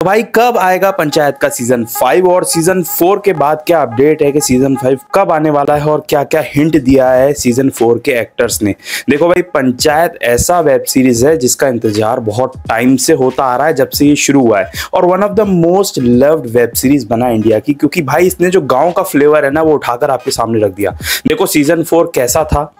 तो भाई कब आएगा पंचायत का सीजन 5 और सीजन 4 के बाद क्या अपडेट है कि सीजन 5 कब आने वाला है और क्या क्या हिंट दिया है सीजन 4 के एक्टर्स ने। देखो भाई, पंचायत ऐसा वेब सीरीज है जिसका इंतजार बहुत टाइम से होता आ रहा है, जब से ये शुरू हुआ है, और one of the most loved web series बना इंडिया की, क्योंकि भाई इसने जो गांव का फ्लेवर है ना वो उठाकर आपके सामने रख दिया। देखो सीजन 4 कैसा था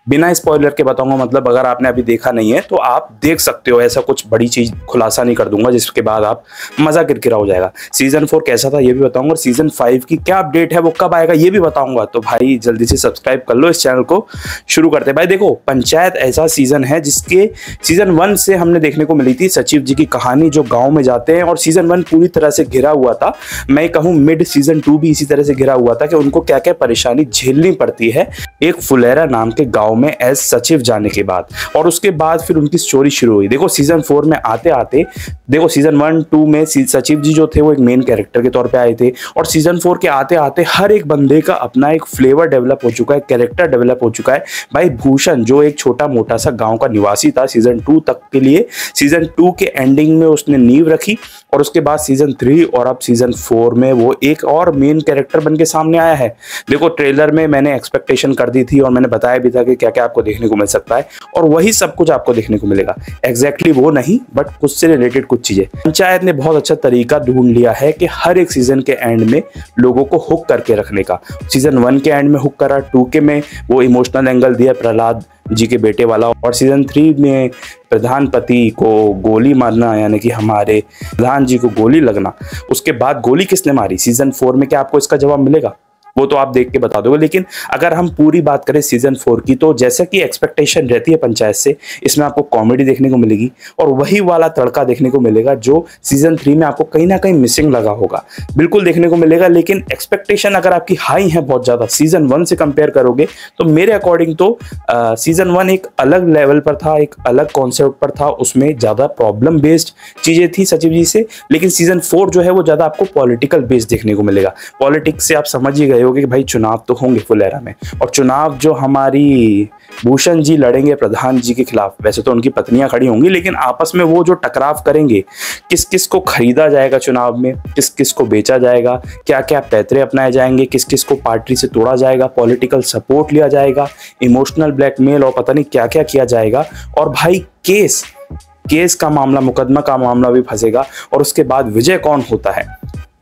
बिना स्पॉइलर के बताऊंगा, मतलब अगर आपने अभी देखा नहीं है तो आप देख सकते हो, ऐसा कुछ बड़ी चीज खुलासा नहीं कर दूंगा जिसके बाद आप मजा किरकिरा हो जाएगा। सीजन 4 कैसा था ये भी बताऊंगा, और सीजन 5 की क्या अपडेट है वो कब आएगा ये भी बताऊंगा। तो भाई जल्दी से सब्सक्राइब कर लो इस चैनल को। शुरू करते हैं भाई। देखो पंचायत ऐसा सीजन है जिसके सीजन 1 से हमने देखने को मिली थी सचिव जी की कहानी जो गाँव में जाते हैं, और सीजन 1 पूरी तरह से घिरा हुआ था, मैं कहूँ मिड सीजन 2 भी इसी तरह से घिरा हुआ था कि उनको क्या क्या परेशानी झेलनी पड़ती है एक फुलेरा नाम के गाँव में एज सचिव जाने के बाद, और उसके बाद फिर उनकी स्टोरी शुरू हुई। देखो सीजन 4 में आते आते देखो सीजन 1-2 में सचिव जी जो थे वो एक मेन कैरेक्टर के तौर पे आए थे, और सीजन 4 के आते आते हर एक बंदे का अपना एक फ्लेवर डेवलप हो चुका है, कैरेक्टर डेवलप हो चुका है। भाई भूषण जो एक छोटा मोटा सा गांव का निवासी था सीजन 2 तक के लिए, सीजन 2 के एंडिंग में उसने नींव रखी, और उसके बाद सीजन 3 और अब सीजन 4 में वो एक और मेन कैरेक्टर बन के सामने आया है। देखो ट्रेलर में मैंने एक्सपेक्टेशन कर दी थी और मैंने बताया भी था कि क्या क्या आपको देखने को मिल सकता है, और वही सब कुछ आपको देखने को मिलेगा। एग्जैक्टली वो नहीं, बट कुछ से रिलेटेड कुछ चीजें। पंचायत ने बहुत अच्छा तरीका ढूंढ लिया है कि हर एक सीजन के एंड में लोगों को हुक करके रखने का। सीजन 1 के एंड में हुक करा, 2 के में वो इमोशनल एंगल दिया प्रहलाद जी के बेटे वाला, और सीजन 3 में प्रधानपति को गोली मारना, यानी कि हमारे प्रधान जी को गोली लगना। उसके बाद गोली किसने मारी सीजन 4 में, क्या आपको इसका जवाब मिलेगा वो तो आप देख के बता दोगे। लेकिन अगर हम पूरी बात करें सीजन 4 की, तो जैसा कि एक्सपेक्टेशन रहती है पंचायत से, इसमें आपको कॉमेडी देखने को मिलेगी और वही वाला तड़का देखने को मिलेगा जो सीजन 3 में आपको कहीं ना कहीं मिसिंग लगा होगा, बिल्कुल देखने को मिलेगा। लेकिन एक्सपेक्टेशन अगर आपकी हाई है बहुत ज्यादा सीजन 1 से कंपेयर करोगे, तो मेरे अकॉर्डिंग तो सीजन 1 एक अलग लेवल पर था, एक अलग कॉन्सेप्ट पर था, उसमें ज्यादा प्रॉब्लम बेस्ड चीजें थी सचिव जी से। लेकिन सीजन 4 जो है वो ज्यादा आपको पॉलिटिकल बेस्ड देखने को मिलेगा। पॉलिटिक्स से आप समझ ही गए होगे कि भाई चुनाव तो होंगे फुलेरा में, और चुनाव जो हमारी भूषण जी लड़ेंगे प्रधान जी के खिलाफ। वैसे तो उनकी पत्नियां खड़ी होंगी, लेकिन आपस में वो जो टकराव करेंगे, किस किस को खरीदा जाएगा चुनाव में, किस किस को बेचा जाएगा, क्या क्या पैतरे अपनाए जाएंगे, किस किस को पार्टी से तोड़ा जाएगा, पॉलिटिकल सपोर्ट लिया जाएगा, इमोशनल ब्लैकमेल और पता नहीं क्या क्या किया जाएगा। और भाई केस का मामला, मुकदमा का मामला भी फंसेगा, और उसके बाद विजय कौन होता है।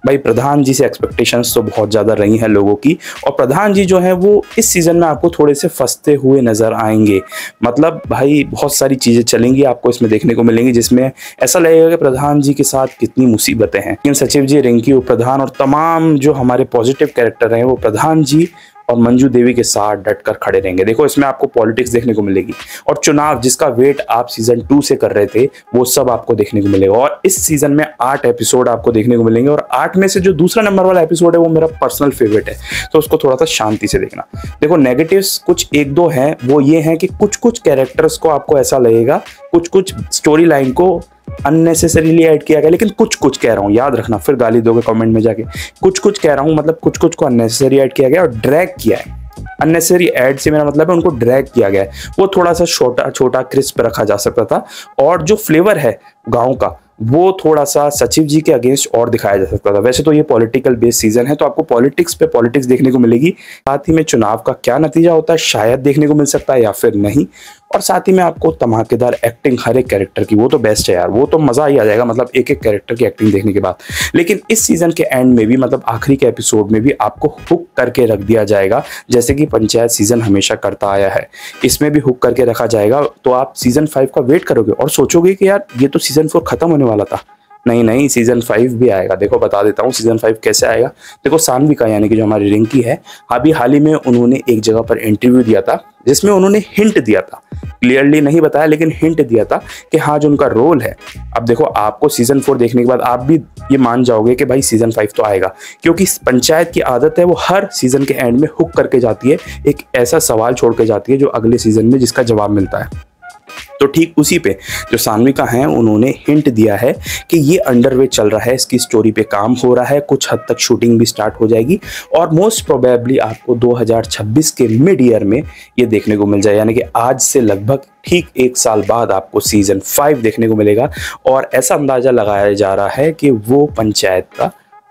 भाई प्रधान जी से एक्सपेक्टेशंस तो बहुत ज़्यादा रही हैं लोगों की, और प्रधान जी जो है वो इस सीज़न में आपको थोड़े से फंसते हुए नज़र आएंगे। मतलब भाई बहुत सारी चीज़ें चलेंगी आपको इसमें देखने को मिलेंगी जिसमें ऐसा लगेगा कि प्रधान जी के साथ कितनी मुसीबतें हैं। लेकिन सचिव जी, रिंकी, प्रधान और तमाम जो हमारे पॉजिटिव कैरेक्टर हैं वो प्रधान जी और मंजू देवी के साथ डटकर खड़े रहेंगे। देखो इसमें आपको पॉलिटिक्स देखने को मिलेगी, और चुनाव जिसका वेट आप सीजन 2 से कर रहे थे वो सब आपको देखने को मिलेगा। और इस सीजन में 8 एपिसोड आपको देखने को मिलेंगे, और 8 में से जो दूसरा नंबर वाला एपिसोड है वो मेरा पर्सनल फेवरेट है, तो उसको थोड़ा सा शांति से देखना। देखो नेगेटिव्स कुछ 1-2 हैं, वो ये हैं कि कुछ कैरेक्टर्स को आपको ऐसा लगेगा, कुछ स्टोरी लाइन को अननेसेसरीली ऐड किया गया। लेकिन कुछ कह रहा हूँ, याद रखना, फिर गाली दोगे कमेंट में जाके। कुछ कह रहा हूँ, मतलब कुछ को अननेसेसरी ऐड किया गया और ड्रैग किया है। अननेसेसरी ऐड से मेरा मतलब है उनको ड्रैग किया गया है, वो थोड़ा सा छोटा क्रिस्प रखा जा सकता था, और जो फ्लेवर है गाँव का वो थोड़ा सा सचिव जी के अगेंस्ट और दिखाया जा सकता था। वैसे तो ये पॉलिटिकल बेस्ड सीजन है, तो आपको पॉलिटिक्स पे पॉलिटिक्स देखने को मिलेगी, साथ ही में चुनाव का क्या नतीजा होता है शायद देखने को मिल सकता है या फिर नहीं, और साथ ही में आपको धमाकेदार एक्टिंग हर एक कैरेक्टर की, वो तो बेस्ट है यार, वो तो मजा ही आ जाएगा, मतलब एक एक कैरेक्टर की एक्टिंग देखने के बाद। लेकिन इस सीजन के एंड में भी, मतलब आखिरी के एपिसोड में भी आपको हुक करके रख दिया जाएगा, जैसे कि पंचायत सीजन हमेशा करता आया है, इसमें भी हुक करके रखा जाएगा। तो आप सीजन 5 का वेट करोगे और सोचोगे कि यार ये तो सीजन 4 खत्म होने वाला था। नहीं, सीजन 5 भी आएगा। देखो बता देता हूँ सीजन 5 कैसे आएगा। देखो सानवी का, यानी कि जो हमारी रिंकी है, अभी हाल ही में उन्होंने एक जगह पर इंटरव्यू दिया था जिसमें उन्होंने हिंट दिया था, क्लियरली नहीं बताया लेकिन हिंट दिया था कि हाँ जो उनका रोल है। अब देखो आपको सीजन 4 देखने के बाद आप भी ये मान जाओगे कि भाई सीजन 5 तो आएगा, क्योंकि पंचायत की आदत है वो हर सीजन के एंड में हुक करके जाती है, एक ऐसा सवाल छोड़ के जाती है जो अगले सीजन में जिसका जवाब मिलता है। तो ठीक उसी पे जो सान्विका हैं उन्होंने हिंट दिया है कि ये अंडरवे चल रहा है, इसकी स्टोरी पे काम हो रहा है, कुछ हद तक शूटिंग भी स्टार्ट हो जाएगी और मोस्ट प्रोबेबली आपको 2026 के मिड ईयर में ये देखने को मिल जाए, यानी कि आज से लगभग ठीक 1 साल बाद आपको सीजन 5 देखने को मिलेगा। और ऐसा अंदाजा लगाया जा रहा है कि वो पंचायत का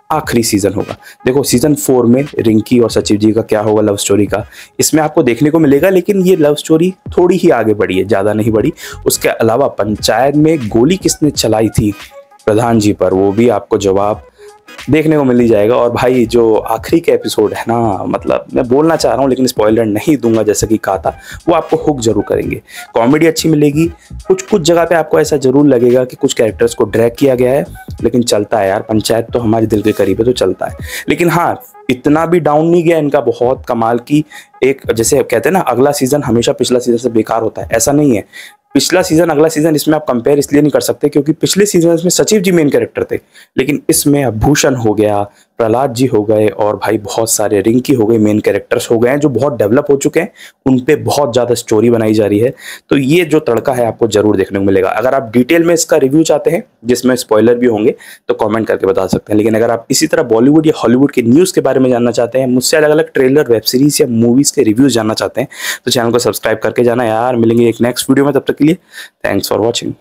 आखिरी सीजन होगा। देखो सीजन 4 में रिंकी और सचिव जी का क्या होगा लव स्टोरी का, इसमें आपको देखने को मिलेगा, लेकिन ये लव स्टोरी थोड़ी ही आगे बढ़ी है, ज़्यादा नहीं बढ़ी। उसके अलावा पंचायत में गोली किसने चलाई थी प्रधान जी पर, वो भी आपको जवाब देखने को मिल ही जाएगा। और भाई जो आखिरी का एपिसोड है ना, मतलब मैं बोलना चाह रहा हूँ लेकिन स्पॉइलर नहीं दूंगा, जैसा कि कहा था, वो आपको हुक जरूर करेंगे। कॉमेडी अच्छी मिलेगी, कुछ जगह पे आपको ऐसा जरूर लगेगा कि कुछ कैरेक्टर्स को ड्रैग किया गया है, लेकिन चलता है यार, पंचायत तो हमारे दिल के करीब है तो चलता है। लेकिन हाँ, इतना भी डाउन नहीं गया इनका, बहुत कमाल की एक, जैसे कहते हैं ना अगला सीजन हमेशा पिछला सीजन से बेकार होता है, ऐसा नहीं है। पिछला सीजन अगला सीजन इसमें आप कंपेयर इसलिए नहीं कर सकते क्योंकि पिछले सीजन में सचिव जी मेन कैरेक्टर थे, लेकिन इसमें अब भूषण हो गया, प्रहलाद जी हो गए और भाई बहुत सारे रिंकी हो गए, मेन कैरेक्टर्स हो गए हैं जो बहुत डेवलप हो चुके हैं, उन पे बहुत ज़्यादा स्टोरी बनाई जा रही है। तो ये जो तड़का है आपको जरूर देखने को मिलेगा। अगर आप डिटेल में इसका रिव्यू चाहते हैं जिसमें स्पॉइलर भी होंगे तो कमेंट करके बता सकते हैं, लेकिन अगर आप इसी तरह बॉलीवुड या हॉलीवुड के न्यूज़ के बारे में जानना चाहते हैं, मुझसे अलग अलग ट्रेलर, वेब सीरीज या मूवीज़ के रिव्यूज़ जानना चाहते हैं तो चैनल को सब्सक्राइब करके जाना यार। मिलेंगे एक नेक्स्ट वीडियो में, तब तक के लिए थैंक्स फॉर वॉचिंग।